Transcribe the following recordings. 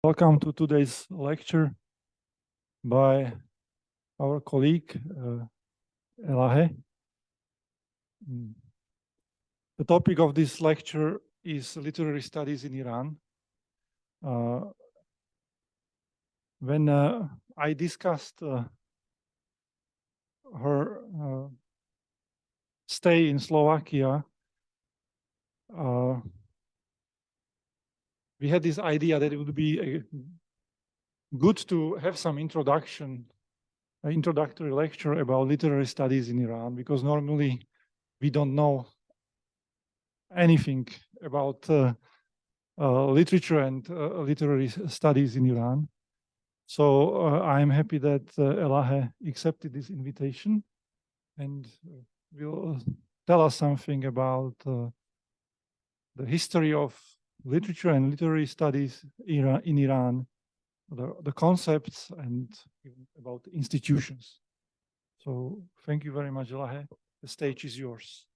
Welcome to today's lecture by our colleague, Elaheh. The topic of this lecture is literary studies in Iran. When I discussed her stay in Slovakia, we had this idea that it would be good to have some introductory lecture about literary studies in Iran, because normally we don't know anything about literature and literary studies in Iran. So I'm happy that Elaheh accepted this invitation and will tell us something about the history of literature and literary studies in Iran, the concepts, and about institutions. So thank you very much, Elaheh. The stage is yours.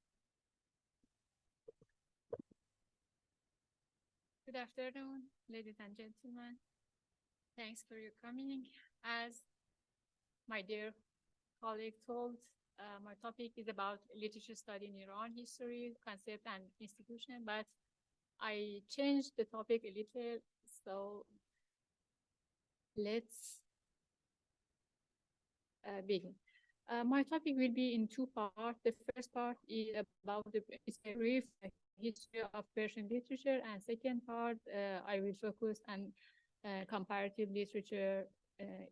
Good afternoon, ladies and gentlemen. Thanks for your coming. As my dear colleague told, my topic is about literature study in Iran, history, concept, and institution, but I changed the topic a little, so let's begin. My topic will be in two parts. The first part is about a brief history of Persian literature, and second part, I will focus on comparative literature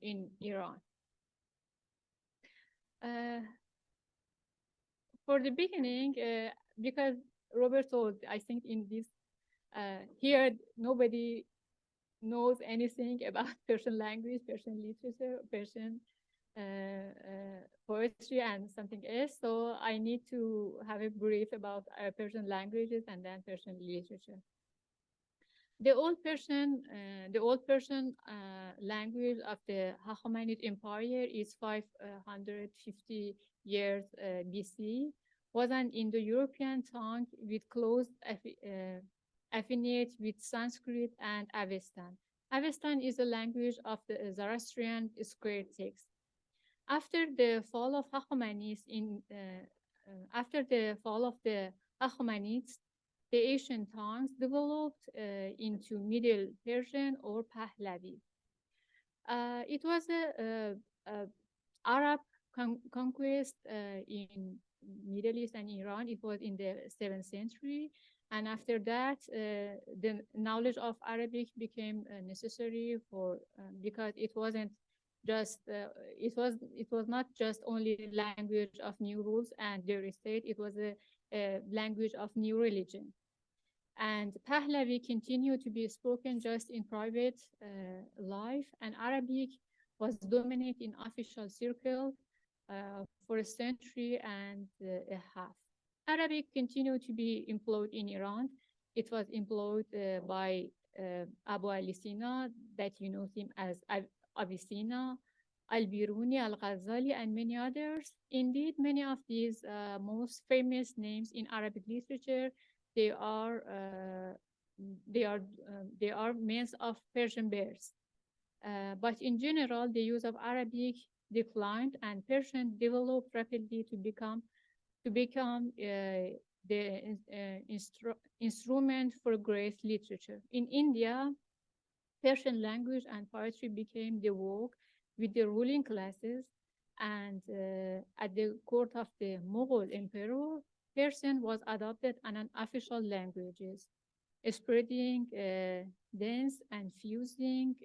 in Iran. For the beginning, because Robert told, I think in this here, nobody knows anything about Persian language, Persian literature, Persian poetry, and something else. So I need to have a brief about Persian languages and then Persian literature. The old Persian language of the Hachamenid Empire is 550 years BC, was an Indo-European tongue with close affiniate with Sanskrit and Avestan. Avestan is the language of the Zoroastrian square text. After the fall of Hachemenids, the ancient tongues developed into Middle Persian or Pahlavi. It was a Arab conquest in Middle East and Iran. It was in the 7th century. And after that, the knowledge of Arabic became necessary for because it wasn't just it was not just only the language of new rules and their state. It was a language of new religion. And Pahlavi continued to be spoken just in private life, and Arabic was dominant in official circle for a century and a half. Arabic continued to be employed in Iran. It was employed by Abu Ali Sina, that you know him as Avicenna, Al-Biruni, Al-Ghazali, and many others. Indeed, many of these most famous names in Arabic literature, they are men of Persian birth. But in general, the use of Arabic declined, and Persian developed rapidly to become the instrument for great literature. In India, Persian language and poetry became the vogue with the ruling classes, and at the court of the Mughal emperor, Persian was adopted as an official languages, spreading thence and fusing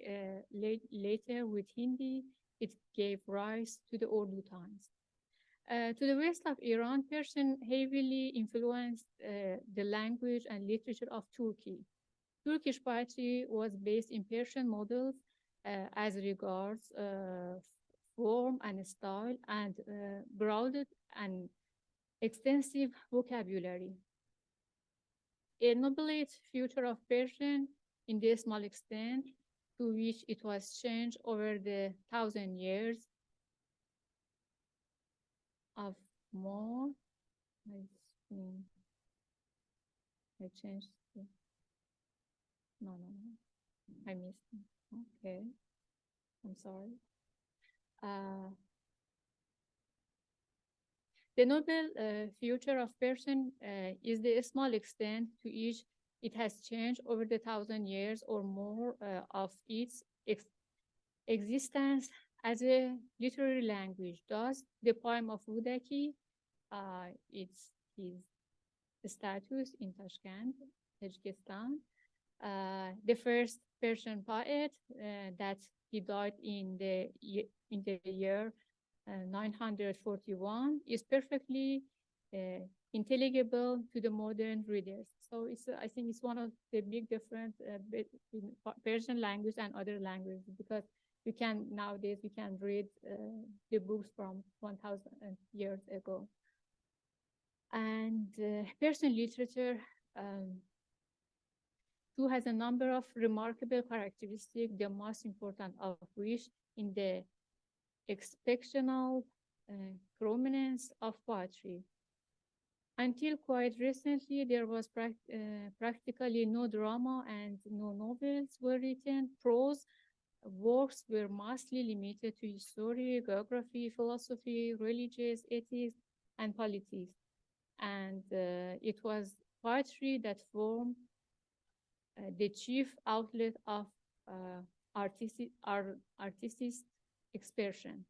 later with Hindi. It gave rise to the Urdu tongues. To the west of Iran, Persian heavily influenced the language and literature of Turkey. Turkish poetry was based in Persian models as regards form and style, and broadened an extensive vocabulary. Ennobled future of Persian in the small extent to which it was changed over the 1,000 years of more. I changed. No. I missed it. Okay, I'm sorry. The noble future of Persian is the small extent to which it has changed over the 1,000 years or more of its existence as a literary language. Thus, the poem of Rudaki, it's his status in Tashkent, Tajikistan. The first Persian poet that he died in the year 941 is perfectly intelligible to the modern readers. So I think it's one of the big difference between Persian language and other languages, because nowadays we can read the books from 1,000 years ago. And Persian literature too has a number of remarkable characteristics, the most important of which in the exceptional prominence of poetry. Until quite recently, there was practically no drama and no novels were written. Prose works were mostly limited to history, geography, philosophy, religious, ethics, and politics. And it was poetry that formed the chief outlet of artistic expression.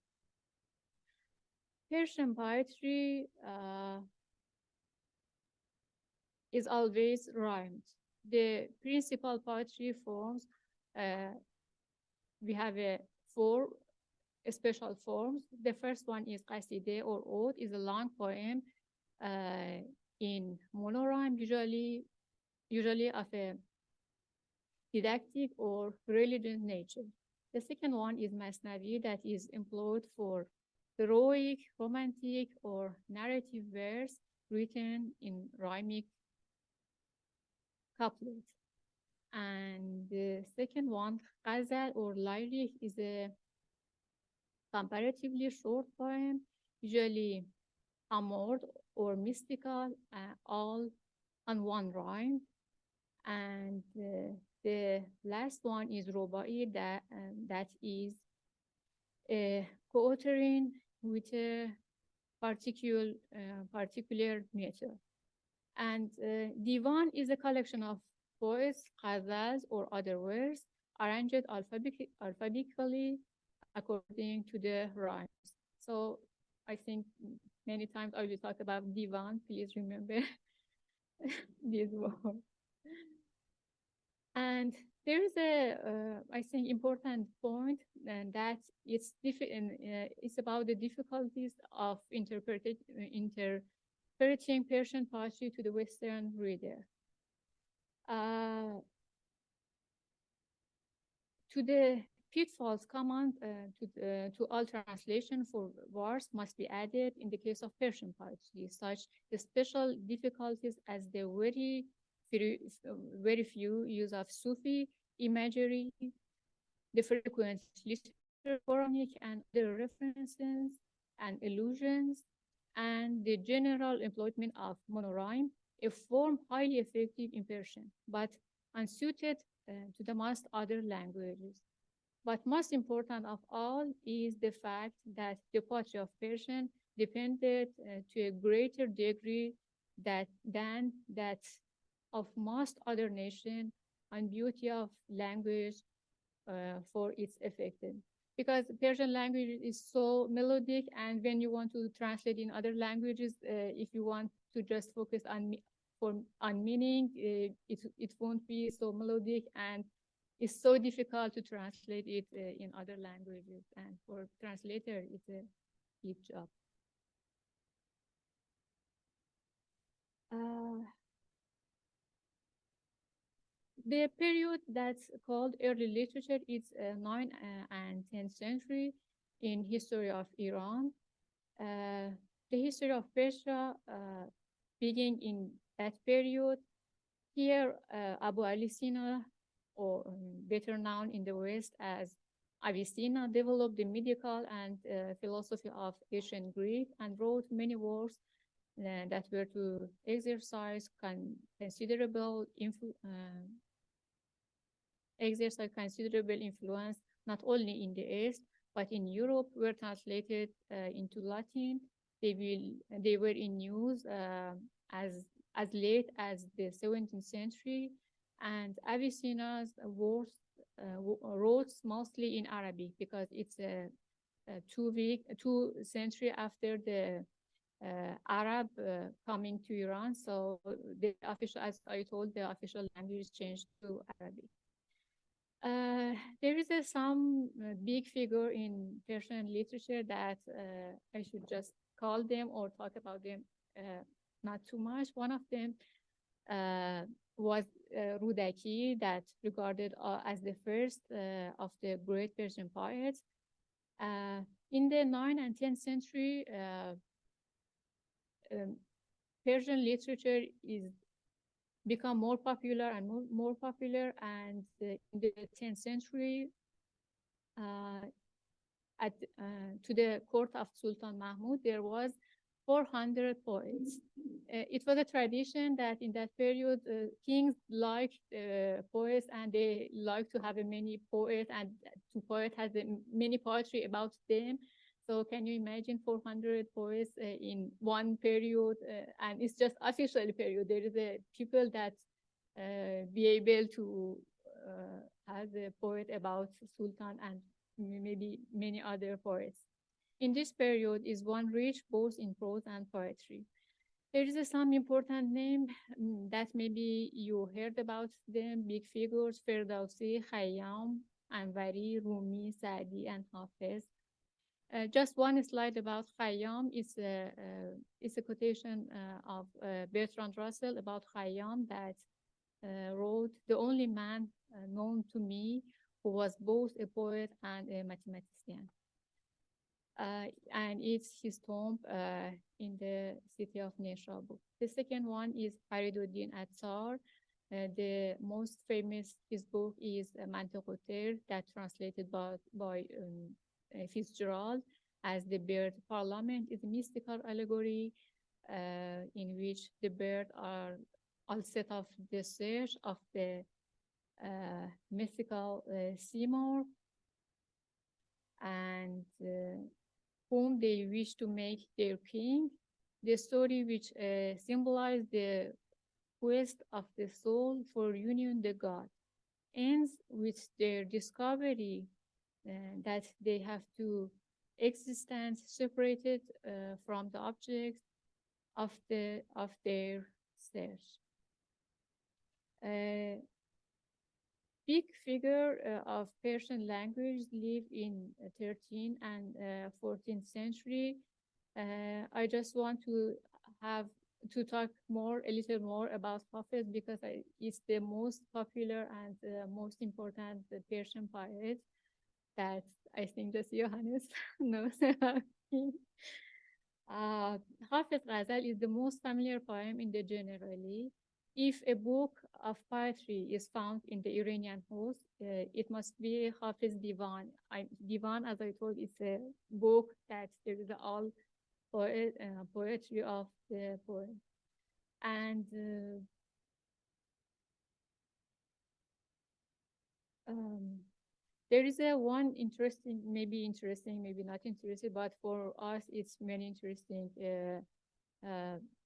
Persian poetry is always rhymed. The principal poetry forms, we have four special forms. The first one is qasideh or ode, is a long poem in monorhyme, usually of a didactic or religious nature. The second one is masnavi, that is employed for heroic, romantic, or narrative verse written in rhymic couplet. And the second one, ghazal or lyric, is a comparatively short poem, usually amor or mystical, all on one rhyme. And the last one is rubai, that is co-authoring with a particular meter. And divan is a collection of poems, ghazals, or other works arranged alphabetically according to the rhymes. So I think many times I will talk about divan. Please remember this word. And there is I think, important point, and that it's about the difficulties of interpreting Persian poetry to the Western reader. To the pitfalls common to all translation for words must be added in the case of Persian poetry, such the special difficulties as the very few use of Sufi imagery, the frequent literature, Quranic and other references and allusions, and the general employment of monorhyme, a form highly effective in Persian, but unsuited to the most other languages. But most important of all is the fact that the poetry of Persian depended to a greater degree than that of most other nations on beauty of language for its effect. Because Persian language is so melodic, and when you want to translate in other languages, if you want to just focus on meaning, it won't be so melodic, and it's so difficult to translate it in other languages. And for translator, it's a big job. The period that's called early literature is 9th and 10th century in history of Iran. The history of Persia began in that period. Here, Abu Ali Sina, or better known in the West as Avicenna, developed the medical and philosophy of ancient Greek and wrote many works that were to exercise considerable exercised considerable influence not only in the East, but in Europe, were translated into Latin. They were in use as late as the 17th century, and Avicenna's works wrote mostly in Arabic because it's 2 centuries after the Arab coming to Iran. So the official, as I told, the official language changed to Arabic. There is some big figure in Persian literature that I should just call them or talk about them not too much. One of them was Rudaki, that regarded as the first of the great Persian poets. In the 9th and 10th century, Persian literature is become more popular and more popular, and in the 10th century, to the court of Sultan Mahmud, there was 400 poets. It was a tradition that in that period, kings liked poets, and they liked to have many poets, and to poet has many poetry about them. So can you imagine 400 poets in one period? And it's just official period. There is a people that be able to have a poet about Sultan and maybe many other poets. In this period is one rich both in prose and poetry. There is some important name that maybe you heard about them, big figures: Ferdowsi, Khayyam, Anvari, Rumi, Saadi, and Hafiz. Just one slide about Khayyam. It's a quotation of Bertrand Russell about Khayyam, that wrote, "The only man known to me who was both a poet and a mathematician." And it's his tomb in the city of Neshabur. The second one is Fariduddin Attar. The most famous, his book is Mantiq-ut-Tayr, that translated by Fitzgerald as the bird parliament. Is a mystical allegory in which the birds are all set of the search of the mystical Seymour, and whom they wish to make their king. The story which symbolizes the quest of the soul for union with God ends with their discovery that they have to existence separated from the objects of their search. Big figure of Persian language live in 13th and 14th century. I just want to talk a little more about Hafiz, because it's the most popular and most important Persian poet that I think just Johannes knows about him. Hafiz Ghazal is the most familiar poem in the generally. If a book of poetry is found in the Iranian host, it must be Hafiz Divan. Divan, as I told, is a book that there is all poetry of the poet. And there is one interesting, maybe not interesting, but for us it's very interesting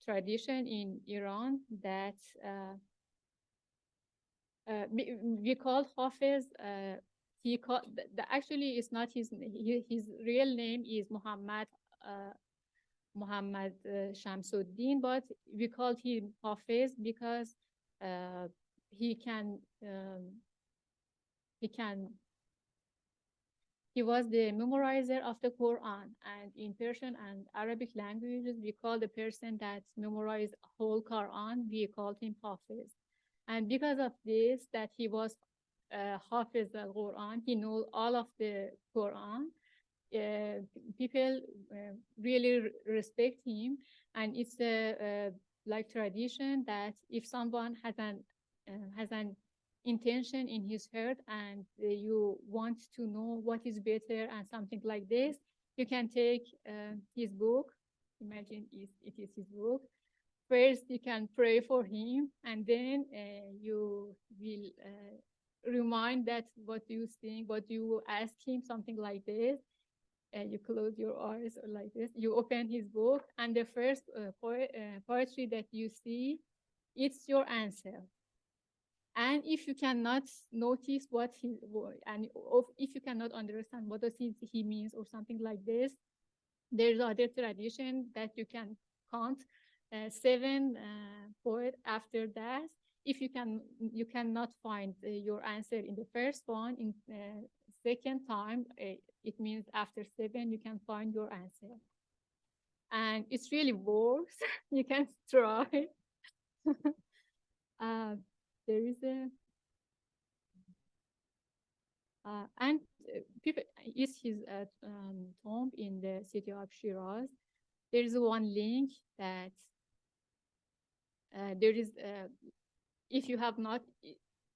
tradition in Iran that we call Hafiz. Actually, it's not his real name is Muhammad Shamsuddin, but we called him Hafiz because he was the memorizer of the Quran, and in Persian and Arabic languages, we call the person that memorized whole Quran, we called him Hafiz. And because of this, that he was Hafiz al-Quran, he knew all of the Quran, people really respect him. And it's a like tradition that if someone has an intention in his heart and you want to know what is better and something like this, you can take his book. Imagine it is his book. First, you can pray for him, and then you will remind that what do you think, what do you ask him, something like this. You close your eyes or like this. You open his book, and the first poetry that you see, it's your answer. And if you cannot notice what he, and if you cannot understand what does he means or something like this, there's other tradition that you can count 7 poets after that. If you cannot find your answer in the first one, in second time, it means after 7 you can find your answer. And it's really works. You can try. There is a and people is his tomb in the city of Shiraz. There is one link that there is if you have not,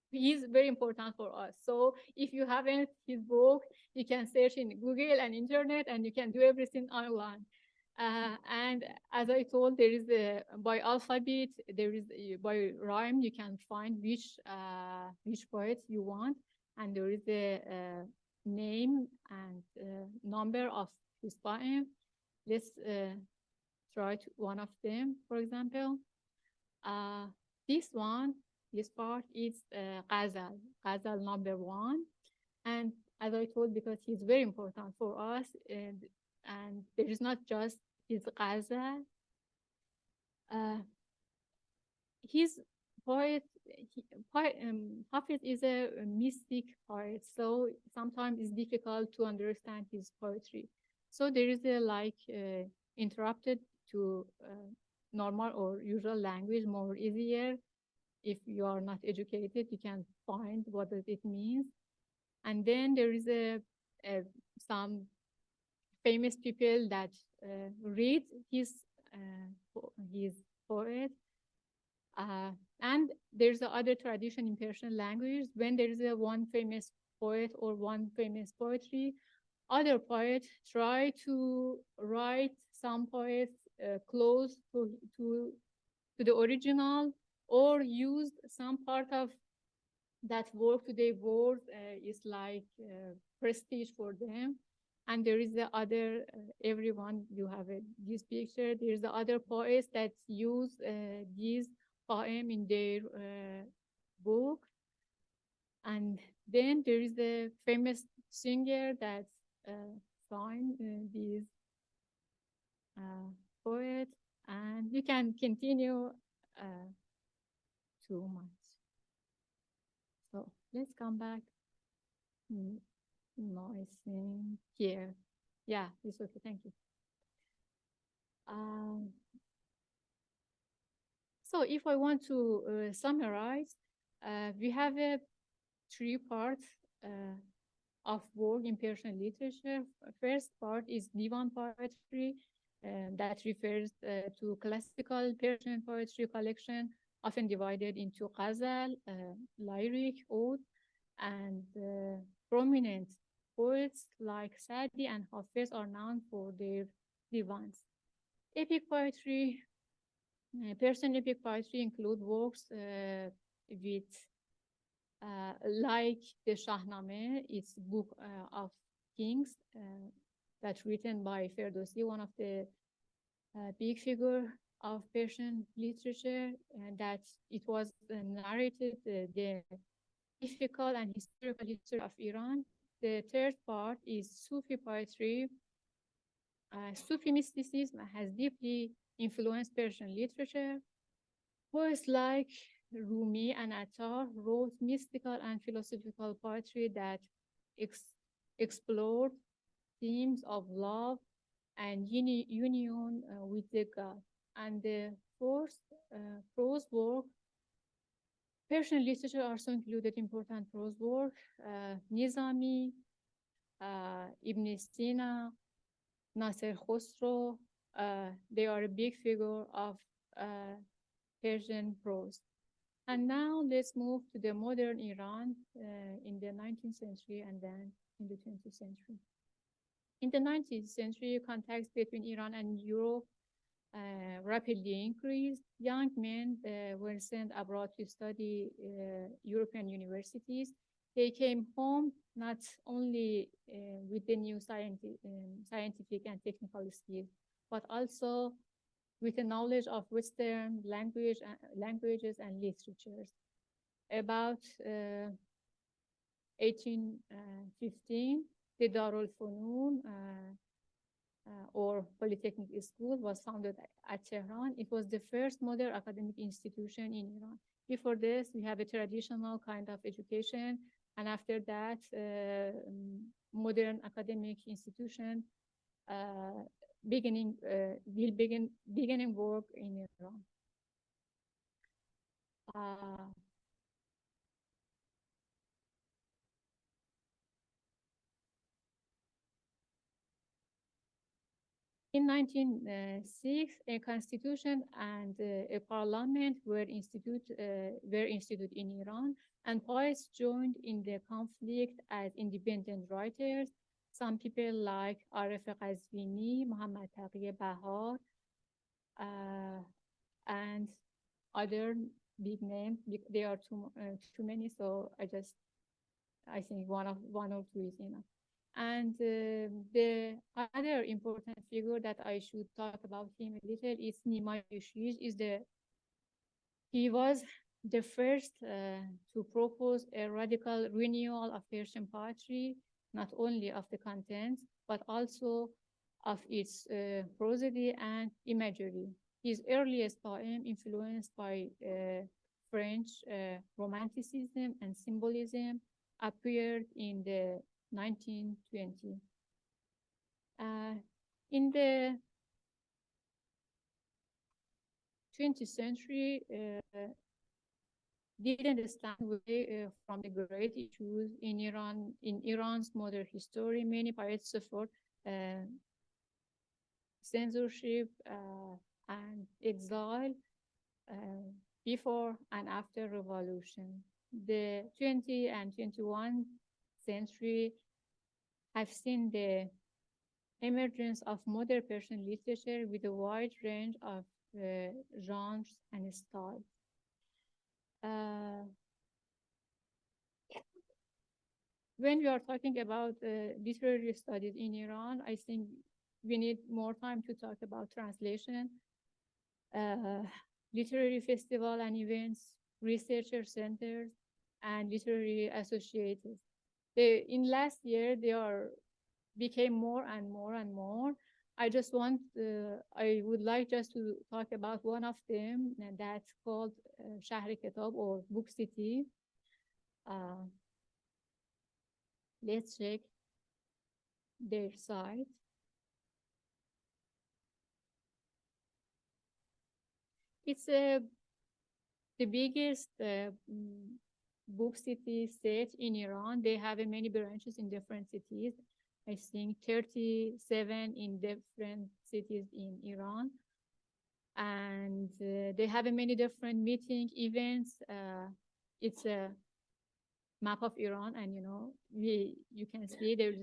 he's very important for us. So if you haven't his book, you can search in Google and internet, and you can do everything online. And as I told, there is by alphabet, there is by rhyme, you can find which poet you want, and there is a name and number of his poem. Let's try one of them, for example. This part is Ghazal number 1. And as I told, because he's very important for us, and there is not just his Ghazal. His poet, Hafiz is a mystic poet, so sometimes it's difficult to understand his poetry. So there is a interrupted to normal or usual language, more easier. If you are not educated, you can find what does it means. And then there is some famous people that read his poet. And there's other tradition in Persian language. When there is one famous poet or one famous poetry, other poets try to write some poets close to the original, or use some part of that work to their work. Is like prestige for them. And there is the other, everyone, you have this picture, there's the other poets that use these poem in their book. And then there is the famous singer that signed these poets. And you can continue too much. So let's come back. No, I think here. Yeah, it's okay. Thank you. So if I want to summarize, we have 3 parts of work in Persian literature. First part is divan poetry, that refers to classical Persian poetry collection, often divided into ghazal, lyric, ode, and prominent poets like Sadi and Hafiz are known for their divans. Epic poetry, Persian epic poetry include works with like the Shahnameh, it's book of kings that's written by Ferdowsi, one of the big figure of Persian literature, and that it was narrated the difficult and historical history of Iran. The third part is Sufi poetry. Sufi mysticism has deeply influenced Persian literature. Poets like Rumi and Attar wrote mystical and philosophical poetry that explored themes of love and union with the God. And the fourth, prose work. Persian literature also included important prose work, Nizami, Ibn Sina, Nasser Khosrow. They are a big figure of Persian prose. And now let's move to the modern Iran in the 19th century and then in the 20th century. In the 19th century, contacts between Iran and Europe rapidly increased. Young men were sent abroad to study European universities. they came home not only with the new scientific and technical skills, but also with the knowledge of Western languages and literatures. About 1815, the Darul Funun or Polytechnic School was founded at Tehran. It was the first modern academic institution in Iran. Before this, we have a traditional kind of education, and after that, modern academic institution beginning work in Iran. In 1906, a constitution and a parliament were instituted in Iran, and poets joined in the conflict as independent writers. Some people like Arif Qazvini, Muhammad Taqi Bahar, and other big names. There are too many, so I think one or two is enough. And the other important figure that I should talk about him a little is Nima Yushij. He was the first to propose a radical renewal of Persian poetry, not only of the content, but also of its prosody and imagery. His earliest poem, influenced by French Romanticism and symbolism, appeared in the 1920. In the 20th century, didn't stand away from the great issues in Iran. In Iran's modern history, many poets suffered censorship and exile before and after revolution. The 20th and 21st century have seen the emergence of modern Persian literature with a wide range of genres and styles. When we are talking about literary studies in Iran, I think we need more time to talk about translation, literary festival and events, researcher centers, and literary associates. In last year, they became more and more and more. I would like just to talk about one of them, and that's called Shahr Kitab or Book City. Let's check their site. It's the biggest book city set in Iran. They have many branches in different cities. I think 37 in different cities in Iran. And they have many different meeting events. It's a map of Iran, and you can see there's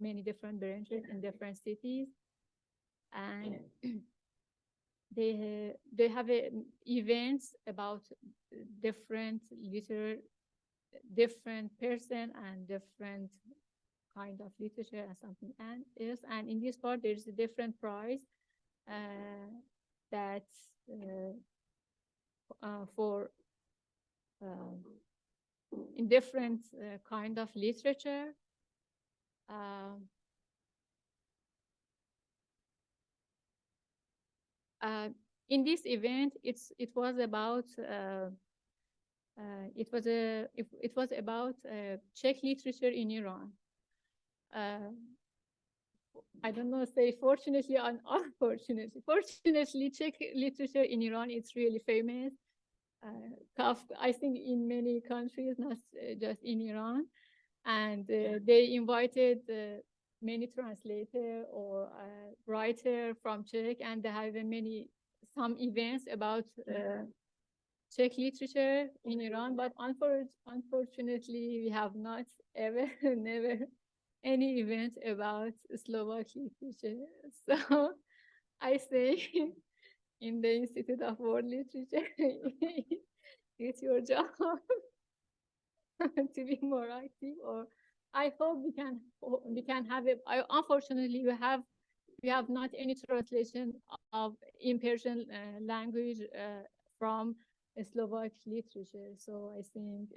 many different branches in different cities. And they have events about different person and different kind of literature and something else. And in this part, there's a different prize that's for in different kind of literature. In this event, it was about Czech literature in Iran. I don't know, say fortunately or unfortunately. Fortunately, Czech literature in Iran is really famous. I think in many countries, not just in Iran. And they invited many translators or writer from Czech, and they have some events about Czech literature in Iran. But unfortunately, we have not never any event about Slovak literature. So I say in the Institute of World Literature, it's your job. to be more active, or I hope we can have it. Unfortunately, we have not any translation of in Persian language from Slovak literature. So I think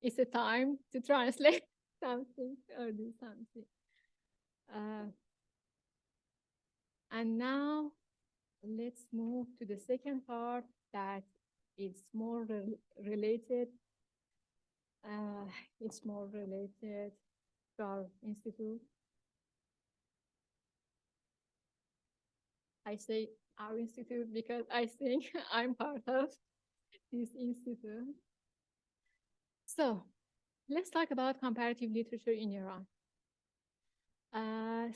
it's a time to translate something or do something. And now let's move to the second part that is more related. It's more related to our institute. I say our institute because I think I'm part of this institute. So let's talk about comparative literature in Iran. I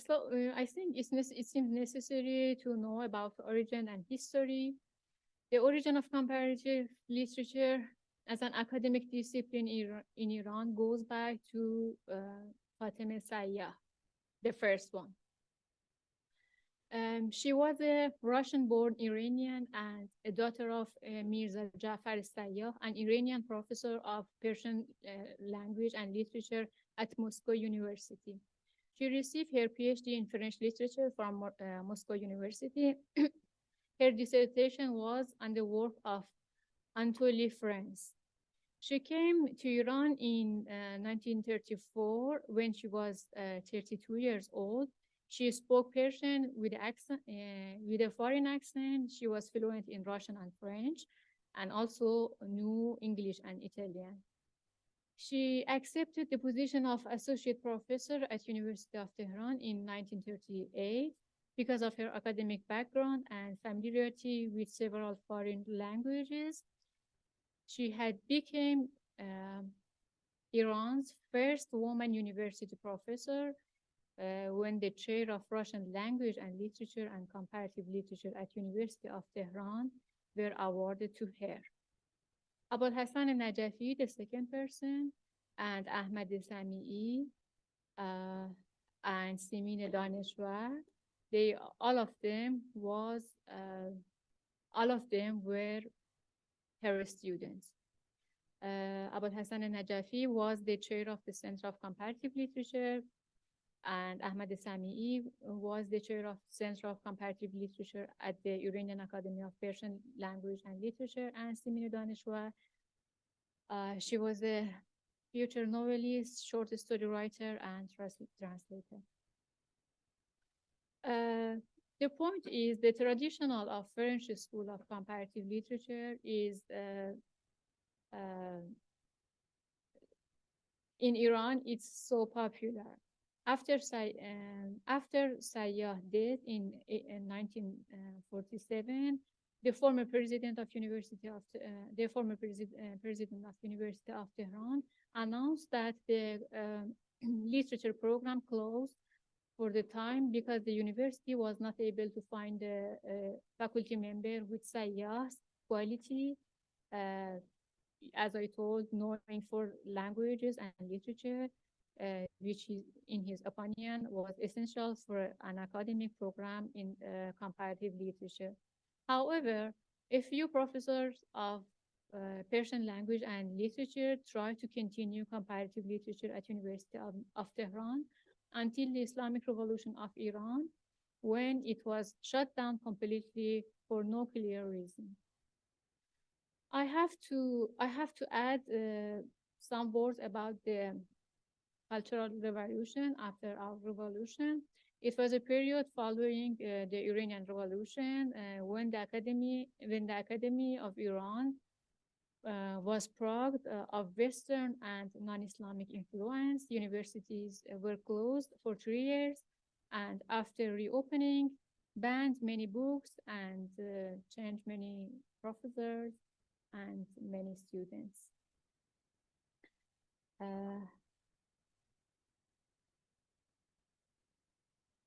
think it seems necessary to know about the origin and history. The origin of comparative literature as an academic discipline in Iran goes back to Fatemeh Sayyah, the first one. She was a Russian-born Iranian and a daughter of Mirza Jafar Sayyah, an Iranian professor of Persian language and literature at Moscow University. She received her PhD in French literature from Moscow University. Her dissertation was on the work of Anatole France. She came to Iran in 1934 when she was 32 years old. She spoke Persian with a foreign accent. She was fluent in Russian and French, and also knew English and Italian. She accepted the position of associate professor at University of Tehran in 1938 because of her academic background and familiarity with several foreign languages. She had become Iran's first woman university professor when the chair of Russian language and literature and comparative literature at University of Tehran were awarded to her. Abul Hassan Najafi, the second person, and Ahmad Sami'i, and Simin Daneshwar, all of them were her students. Abul Hassan Najafi was the chair of the Center of Comparative Literature, and Ahmad Sami'i was the chair of Center of Comparative Literature at the Iranian Academy of Persian Language and Literature, and Simin Daneshwar, she was a future novelist, short story writer, and translator. The point is the traditional of French school of comparative literature is in Iran, it's so popular. After Sayyah death in 1947, the former president of University of Tehran announced that the literature program closed for the time because the university was not able to find a faculty member with Sayyah's quality, as I told, knowing for languages and literature, which is, in his opinion, was essential for an academic program in comparative literature. However, a few professors of Persian language and literature tried to continue comparative literature at University of Tehran until the Islamic Revolution of Iran, when it was shut down completely for no clear reason. I have to add some words about the Cultural Revolution after our revolution. It was a period following the Iranian Revolution when the Academy of Iran was plagued of Western and non-Islamic influence. Universities were closed for 3 years, and after reopening, banned many books and changed many professors and many students.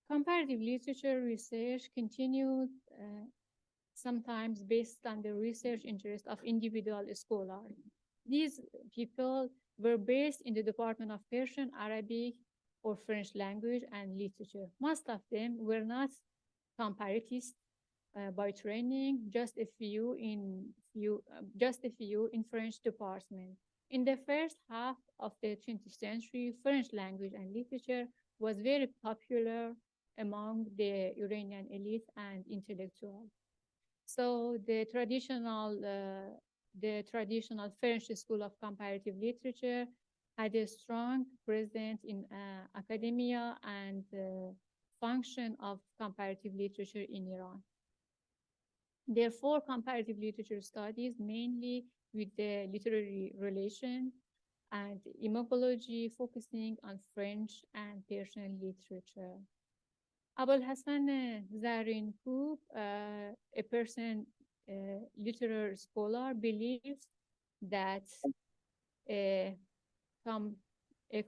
Comparative literature research continued sometimes based on the research interest of individual scholars. These people were based in the Department of Persian, Arabic, or French language and literature. Most of them were not comparatists by training, just a few in French department. In the first half of the 20th century, French language and literature was very popular among the Iranian elite and intellectuals. So the traditional French school of comparative literature had a strong presence in academia and function of comparative literature in Iran. Therefore, comparative literature studies mainly with the literary relation and imagology focusing on French and Persian literature. Abul Hassan Zarinpour, a Persian literary scholar, believes that a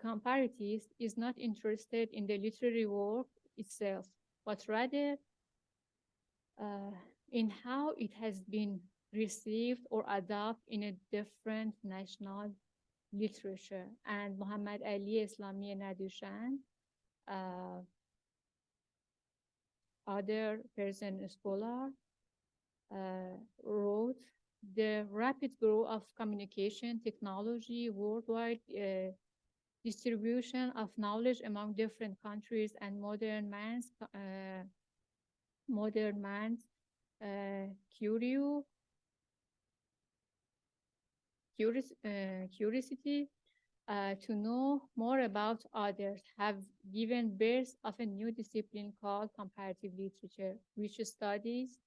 comparatist is not interested in the literary work itself, but rather in how it has been received or adopted in a different national literature. And Muhammad Ali Islami Nadushan, other Persian scholar, wrote, the rapid growth of communication technology worldwide, distribution of knowledge among different countries, and modern man's curiosity to know more about others have given birth of a new discipline called comparative literature, which studies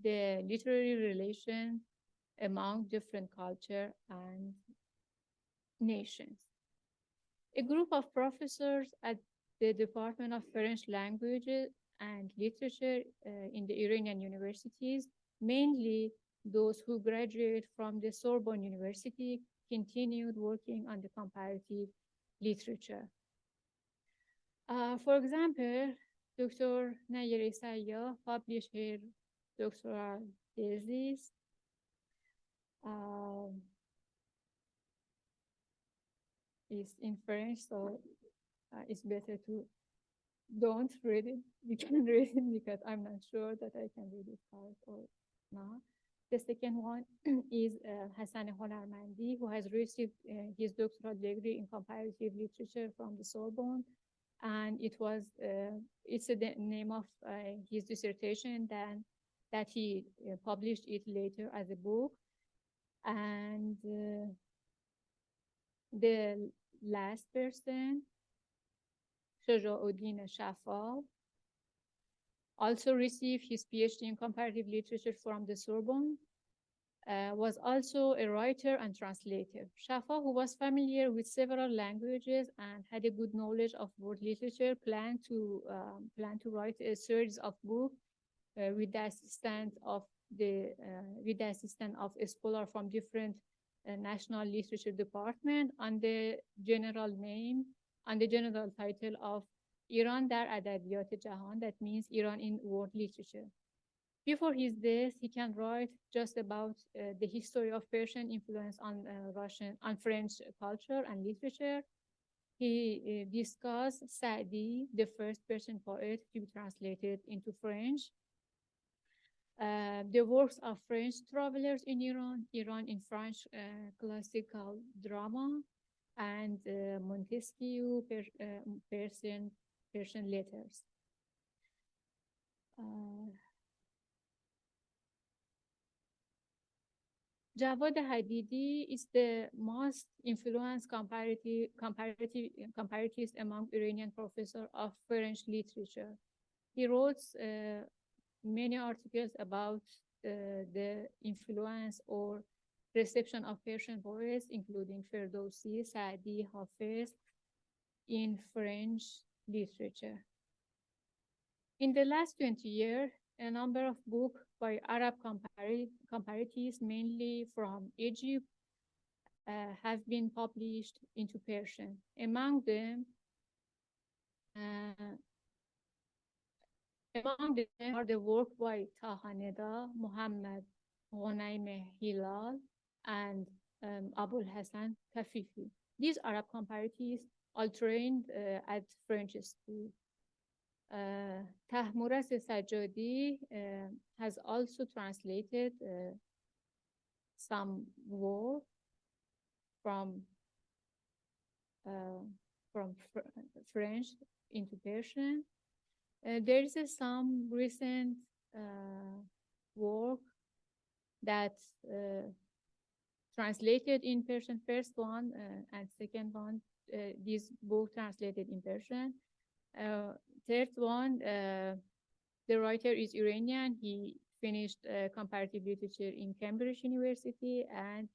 the literary relation among different cultures and nations. A group of professors at the Department of French Languages and Literature in the Iranian universities, mainly those who graduated from the Sorbonne University, continued working on the comparative literature. For example, Dr. Nayeri Sayyah published her doctoral thesis is in French, so it's better to don't read it. You can read it because I'm not sure that I can read it part or not. The second one is Hassan Honarmandi, who has received his doctoral degree in comparative literature from the Sorbonne, and it's the name of his dissertation that he published it later as a book. And the last person, Shajauddin Shafa, also received his PhD in comparative literature from the Sorbonne, was also a writer and translator. Shafa, who was familiar with several languages and had a good knowledge of world literature, planned to write a series of books with the assistance of a scholar from different national literature department on the general title of Iran dar adabiyat jahan, that means Iran in world literature. Before his death, he can write just about the history of Persian influence on French culture and literature. He discussed Sa'di, the first Persian poet to be translated into French, the works of French travelers in Iran in French classical drama, and Montesquieu, Persian letters. Javad Hadidi is the most influenced comparatist among Iranian professors of French literature. He wrote many articles about the influence or reception of Persian poets, including Ferdowsi, Saadi, Hafez, in French literature. In the last 20 years, a number of books by Arab comparatists, mainly from Egypt, have been published into Persian. Among them are the work by Tahaneda, Muhammad Ghonaim Hilal, and Abul Hassan Kafifi. These Arab comparatists all trained at French school. Tahmuras Sajjadi has also translated some work from French into Persian. There is some recent work that translated in Persian, first one and second one, this book translated in Persian. Third one, the writer is Iranian. He finished comparative literature in Cambridge University, and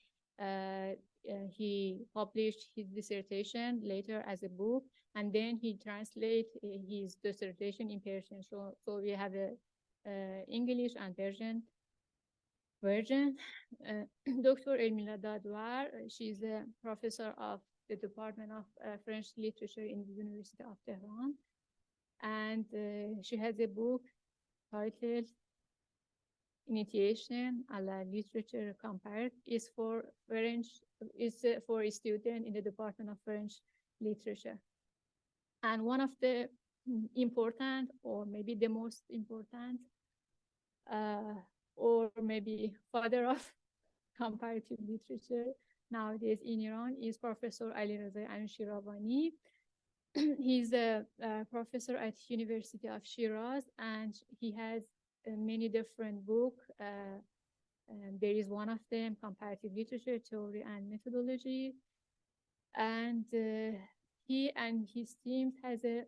he published his dissertation later as a book, and then he translated his dissertation in Persian. So we have a English and Persian version. Dr. Elmila Dadwar, she's a professor of the Department of French Literature in the University of Tehran, and she has a book titled Initiation à la Literature Compared. Is for French, is for a student in the Department of French Literature. And one of the important, or maybe the most important, or maybe father of comparative literature nowadays in Iran is Professor Alireza Anushiravani. He's a professor at University of Shiraz, and he has many different books. There is one of them, Comparative Literature, Theory and Methodology. And he and his team has a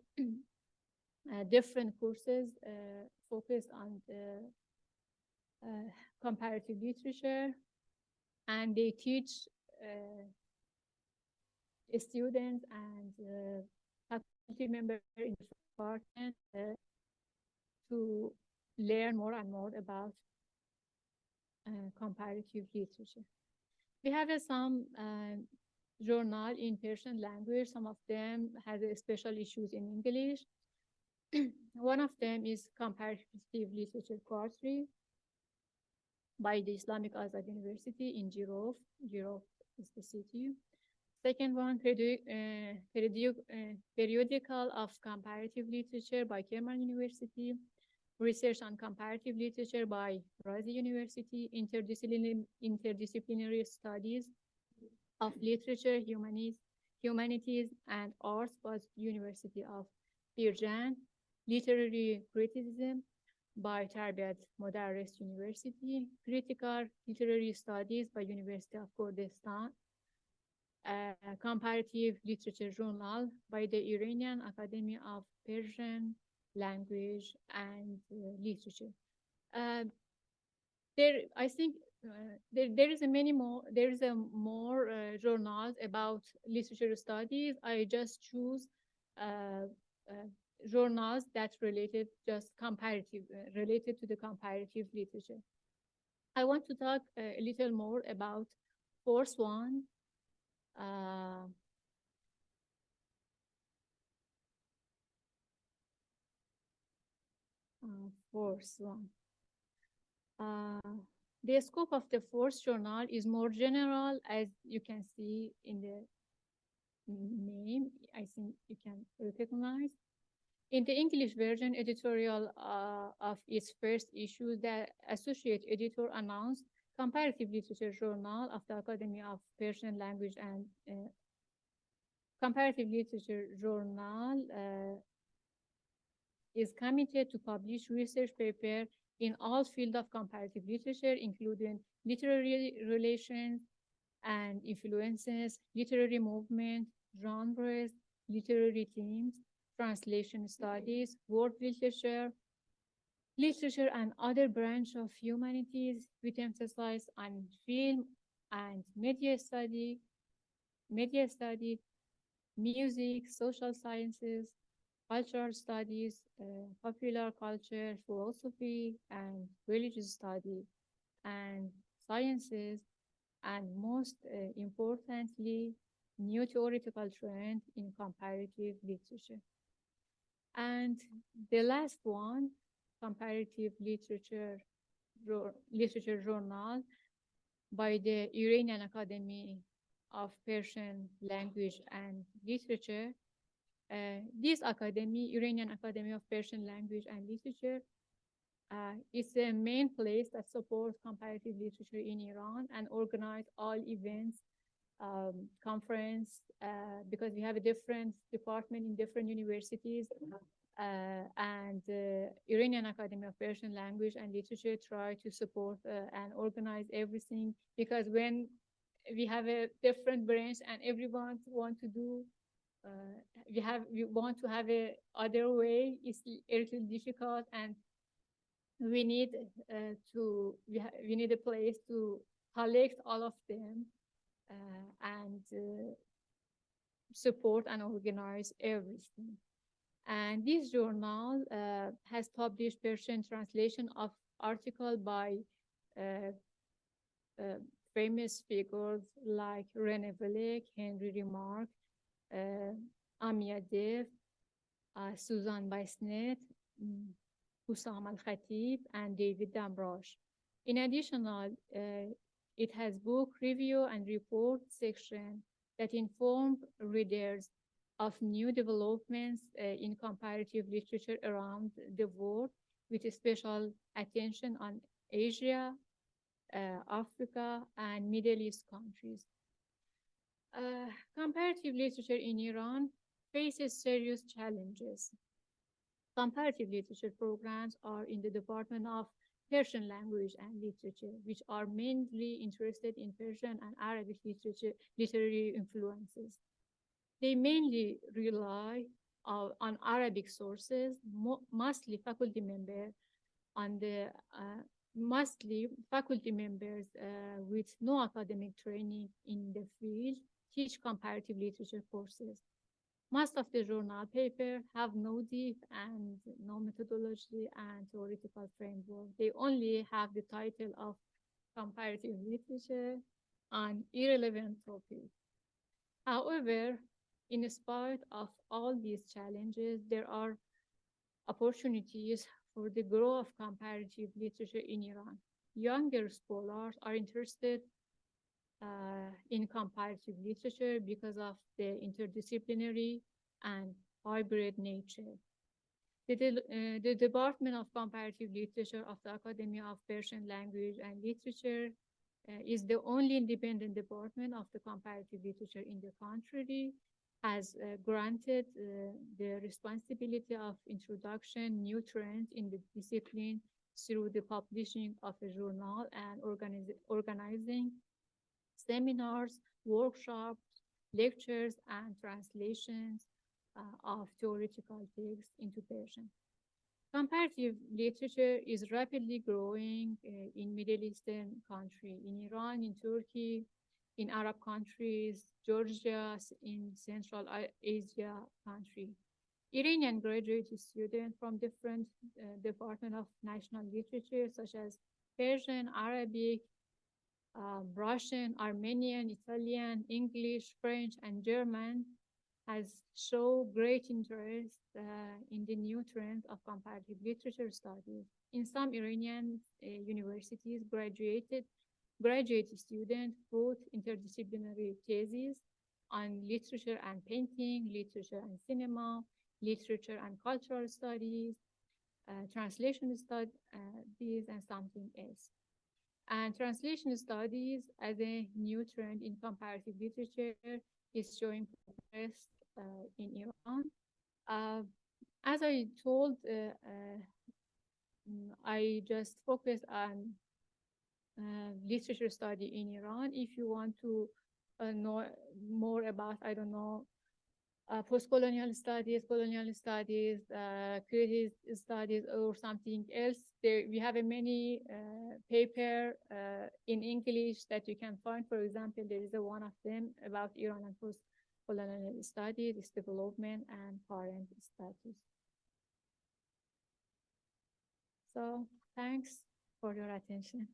different courses focused on the comparative literature, and they teach students and faculty members in the department to learn more and more about comparative literature. We have some journal in Persian language. Some of them have special issues in English. One of them is Comparative Literature Quarterly by the Islamic Azad University in Jirov. Jirov is the city. Second one, Periodical of Comparative Literature by Kerman University. Research on Comparative Literature by Razi University. Interdisciplinary Studies of Literature, Humanities and Arts by University of Birjan. Literary Criticism by Tarbiyat Modarres University. Critical Literary Studies by University of Kurdistan. Comparative Literature Journal by the Iranian Academy of Persian Language and Literature. I think there is more journals about literature studies. I just choose journals that related related to the comparative literature. I want to talk a little more about fourth one. Fourth one. The scope of the fourth journal is more general, as you can see in the name. I think you can recognize. In the English version, editorial of its first issue, the associate editor announced Comparative Literature Journal of the Academy of Persian Language and Comparative Literature Journal is committed to publish research paper in all fields of comparative literature, including literary relations and influences, literary movement, genres, literary themes, translation studies, word literature, literature and other branch of humanities, with emphasis on film and media study, music, social sciences, cultural studies, popular culture, philosophy, and religious study, and sciences, and most importantly, new theoretical trend in comparative literature. And the last one, Comparative Literature Journal by the Iranian Academy of Persian Language and Literature. This academy, Iranian Academy of Persian Language and Literature, is the main place that supports comparative literature in Iran and organize all events conference because we have a different department in different universities. And Iranian Academy of Persian Language and Literature try to support and organize everything, because when we have a different branch and everyone want to do, we want to have a other way, it's a little difficult, and we need we need a place to collect all of them and support and organize everything. And this journal has published Persian translation of article by famous figures like René Velick, Henry Remarque, Amia Dev, Susan Weissnet, Hussam Al-Khatib, and David Damrosch. In addition, it has book review and report section that inform readers of new developments in comparative literature around the world, with a special attention on Asia, Africa, and Middle East countries. Comparative literature in Iran faces serious challenges. Comparative literature programs are in the Department of Persian Language and Literature, which are mainly interested in Persian and Arabic literary influences. They mainly rely on Arabic sources, mostly faculty members with no academic training in the field teach comparative literature courses. Most of the journal papers have no deep and no methodology and theoretical framework. They only have the title of comparative literature on irrelevant topics. However, in spite of all these challenges, there are opportunities for the growth of comparative literature in Iran. Younger scholars are interested in comparative literature because of the interdisciplinary and hybrid nature. The Department of Comparative Literature of the Academy of Persian Language and Literature is the only independent department of the comparative literature in the country, has granted the responsibility of introduction new trends in the discipline through the publishing of a journal and organizing seminars, workshops, lectures, and translations of theoretical texts into Persian. Comparative literature is rapidly growing in Middle Eastern countries, in Iran, in Turkey, in Arab countries, Georgia, in Central Asia country. Iranian graduate students from different departments of national literature, such as Persian, Arabic, Russian, Armenian, Italian, English, French, and German, has shown great interest in the new trend of comparative literature studies. In some Iranian universities, graduate students wrote interdisciplinary theses on literature and painting, literature and cinema, literature and cultural studies, translation studies, and something else. And translation studies as a new trend in comparative literature is showing progress in Iran. As I told, I just focus on literature study in Iran. If you want to know more about, I don't know, post-colonial studies, colonial studies, creative studies, or something else, we have many paper in English that you can find. For example, there is one of them about Iran and post-colonial studies, its development and current status. So thanks for your attention.